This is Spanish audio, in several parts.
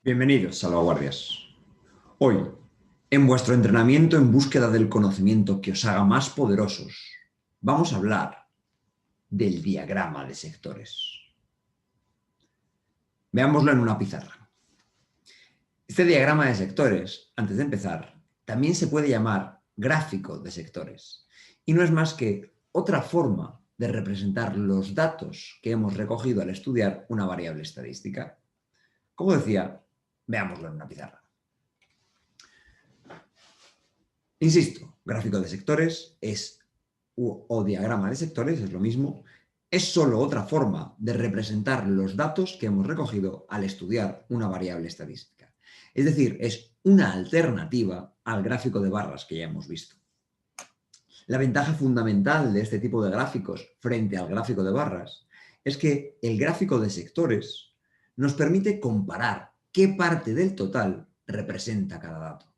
Bienvenidos, salvaguardias. Hoy, en vuestro entrenamiento en búsqueda del conocimiento que os haga más poderosos, vamos a hablar del diagrama de sectores. Veámoslo en una pizarra. Este diagrama de sectores, antes de empezar, también se puede llamar gráfico de sectores, y no es más que otra forma de representar los datos que hemos recogido al estudiar una variable estadística. Como decía, veámoslo en una pizarra. Insisto, gráfico de sectores o diagrama de sectores es lo mismo, es solo otra forma de representar los datos que hemos recogido al estudiar una variable estadística. Es decir, es una alternativa al gráfico de barras que ya hemos visto. La ventaja fundamental de este tipo de gráficos frente al gráfico de barras es que el gráfico de sectores nos permite comparar qué parte del total representa cada dato.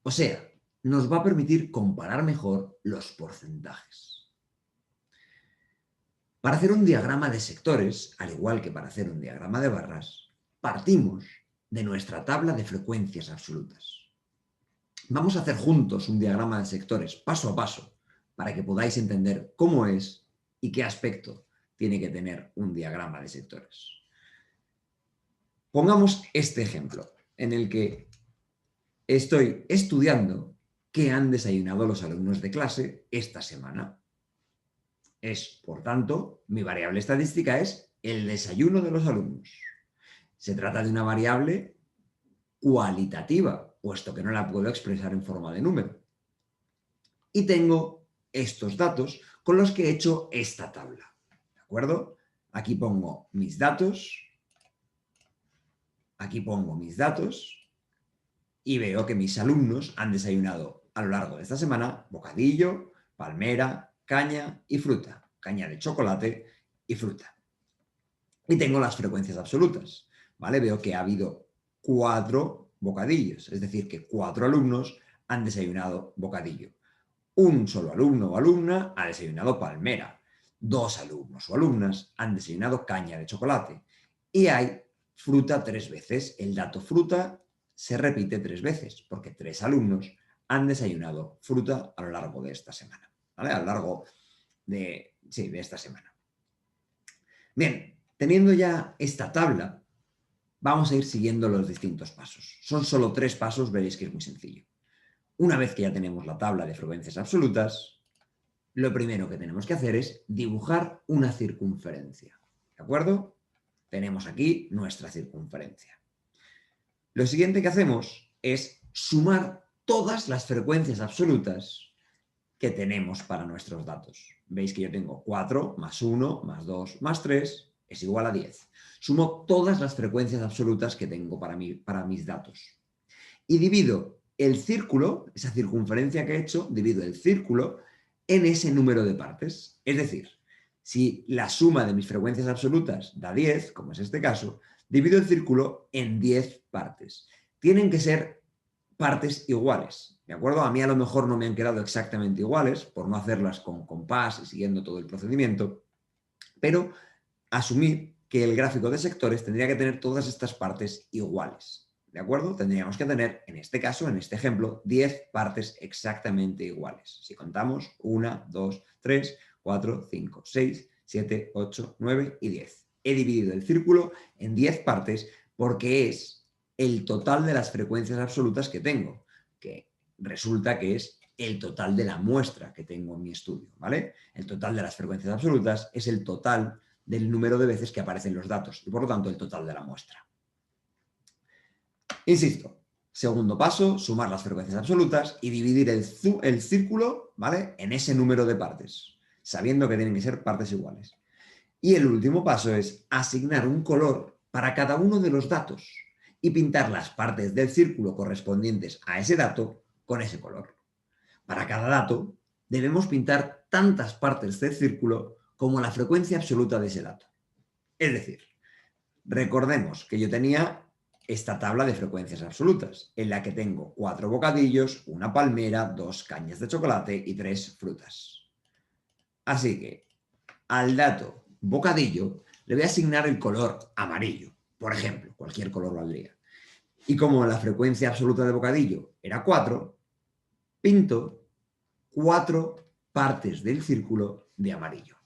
O sea, nos va a permitir comparar mejor los porcentajes. Para hacer un diagrama de sectores, al igual que para hacer un diagrama de barras, partimos de nuestra tabla de frecuencias absolutas. Vamos a hacer juntos un diagrama de sectores paso a paso para que podáis entender cómo es y qué aspecto tiene que tener un diagrama de sectores. Pongamos este ejemplo en el que estoy estudiando qué han desayunado los alumnos de clase esta semana. Por tanto, mi variable estadística es el desayuno de los alumnos. Se trata de una variable cualitativa, puesto que no la puedo expresar en forma de número. Y tengo estos datos con los que he hecho esta tabla. ¿De acuerdo? Aquí pongo mis datos. Aquí pongo mis datos. Y veo que mis alumnos han desayunado a lo largo de esta semana bocadillo, palmera, caña y fruta. Caña de chocolate y fruta. Y tengo las frecuencias absolutas, ¿vale? Veo que ha habido 4 bocadillos, es decir, que 4 alumnos han desayunado bocadillo. Un solo alumno o alumna ha desayunado palmera. 2 alumnos o alumnas han desayunado caña de chocolate. Y hay fruta 3 veces. El dato fruta se repite 3 veces, porque 3 alumnos han desayunado fruta a lo largo de esta semana, ¿vale? A lo largo de esta semana. Bien, teniendo ya esta tabla, vamos a ir siguiendo los distintos pasos. Son solo 3 pasos, veréis que es muy sencillo. Una vez que ya tenemos la tabla de frecuencias absolutas, lo primero que tenemos que hacer es dibujar una circunferencia. ¿De acuerdo? Tenemos aquí nuestra circunferencia. Lo siguiente que hacemos es sumar todas las frecuencias absolutas que tenemos para nuestros datos. Veis que yo tengo 4 más 1 más 2 más 3 es igual a 10. Sumo todas las frecuencias absolutas que tengo para mis datos. Y divido el círculo, esa circunferencia que he hecho, divido el círculo en ese número de partes. Es decir, si la suma de mis frecuencias absolutas da 10, como es este caso, divido el círculo en 10 partes. Tienen que ser partes iguales, ¿de acuerdo? A mí a lo mejor no me han quedado exactamente iguales, por no hacerlas con compás y siguiendo todo el procedimiento, pero asumir que el gráfico de sectores tendría que tener todas estas partes iguales, ¿de acuerdo? Tendríamos que tener, en este caso, en este ejemplo, 10 partes exactamente iguales. Si contamos 1, 2, 3, 4, 5, 6, 7, 8, 9 y 10. He dividido el círculo en 10 partes porque es el total de las frecuencias absolutas que tengo, que resulta que es el total de la muestra que tengo en mi estudio, ¿vale? El total de las frecuencias absolutas es el total del número de veces que aparecen los datos y, por lo tanto, el total de la muestra. Insisto, segundo paso, sumar las frecuencias absolutas y dividir el círculo, ¿vale?, en ese número de partes, sabiendo que tienen que ser partes iguales. Y el último paso es asignar un color para cada uno de los datos y pintar las partes del círculo correspondientes a ese dato con ese color. Para cada dato debemos pintar tantas partes del círculo como la frecuencia absoluta de ese dato. Es decir, recordemos que yo tenía esta tabla de frecuencias absolutas, en la que tengo 4 bocadillos, 1 palmera, 2 cañas de chocolate y 3 frutas. Así que al dato bocadillo le voy a asignar el color amarillo, por ejemplo, cualquier color valdría. Y como la frecuencia absoluta de bocadillo era 4, pinto 4 partes del círculo de amarillo.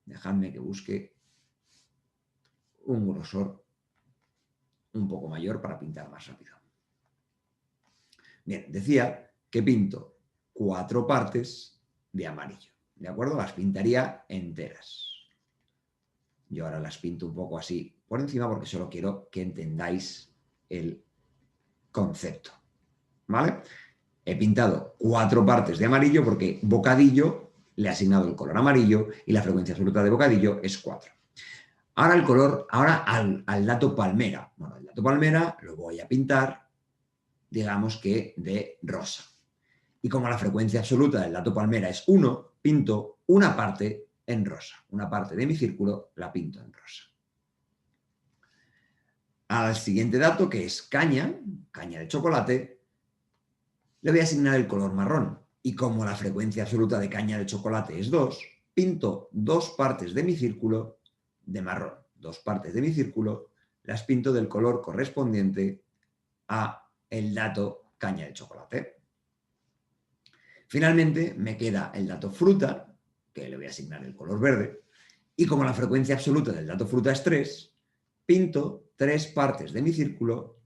Dejadme que busque un grosor un poco mayor para pintar más rápido. Bien, decía que pinto 4 partes de amarillo. ¿De acuerdo? Las pintaría enteras. Yo ahora las pinto un poco así por encima porque solo quiero que entendáis el concepto. ¿Vale? He pintado 4 partes de amarillo porque bocadillo le he asignado el color amarillo y la frecuencia absoluta de bocadillo es 4. Ahora el color, ahora al dato palmera. Bueno, el dato palmera lo voy a pintar, digamos que de rosa. Y como la frecuencia absoluta del dato palmera es 1, pinto una parte en rosa. Una parte de mi círculo la pinto en rosa. Al siguiente dato, que es caña de chocolate, le voy a asignar el color marrón. Y como la frecuencia absoluta de caña de chocolate es 2, pinto 2 partes de mi círculo de marrón. 2 partes de mi círculo las pinto del color correspondiente a el dato caña de chocolate. Finalmente me queda el dato fruta, que le voy a asignar el color verde, y como la frecuencia absoluta del dato fruta es 3, pinto 3 partes de mi círculo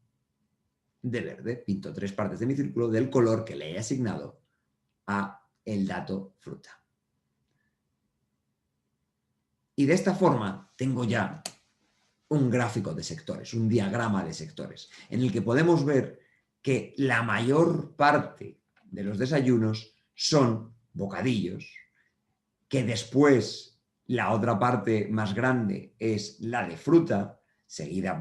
de verde. Pinto 3 partes de mi círculo del color que le he asignado a el dato fruta. Y de esta forma tengo ya un gráfico de sectores, un diagrama de sectores, en el que podemos ver que la mayor parte de los desayunos son bocadillos, que después la otra parte más grande es la de fruta, seguida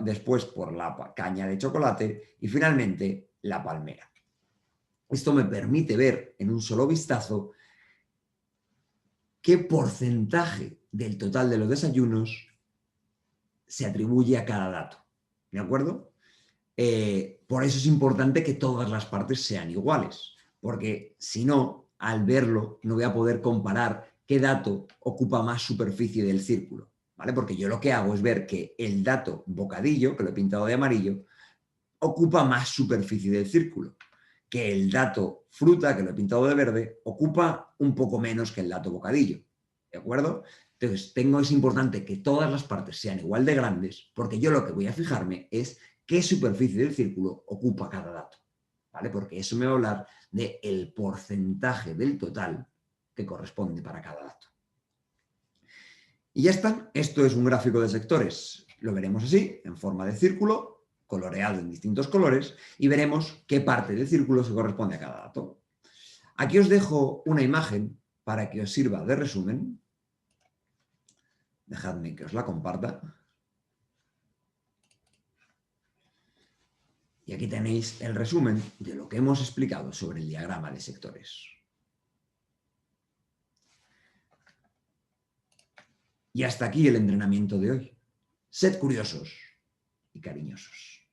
después por la caña de chocolate y finalmente la palmera. Esto me permite ver en un solo vistazo qué porcentaje del total de los desayunos se atribuye a cada dato. ¿De acuerdo? Por eso es importante que todas las partes sean iguales, porque si no, al verlo, no voy a poder comparar qué dato ocupa más superficie del círculo, ¿vale? Porque yo lo que hago es ver que el dato bocadillo, que lo he pintado de amarillo, ocupa más superficie del círculo, que el dato fruta, que lo he pintado de verde, ocupa un poco menos que el dato bocadillo, ¿de acuerdo? Entonces, es importante que todas las partes sean igual de grandes, porque yo lo que voy a fijarme es qué superficie del círculo ocupa cada dato, ¿vale? Porque eso me va a hablar del porcentaje del total que corresponde para cada dato. Y ya está, esto es un gráfico de sectores. Lo veremos así, en forma de círculo, coloreado en distintos colores, y veremos qué parte del círculo se corresponde a cada dato. Aquí os dejo una imagen para que os sirva de resumen. Dejadme que os la comparta. Y aquí tenéis el resumen de lo que hemos explicado sobre el diagrama de sectores. Y hasta aquí el entrenamiento de hoy. Sed curiosos y cariñosos.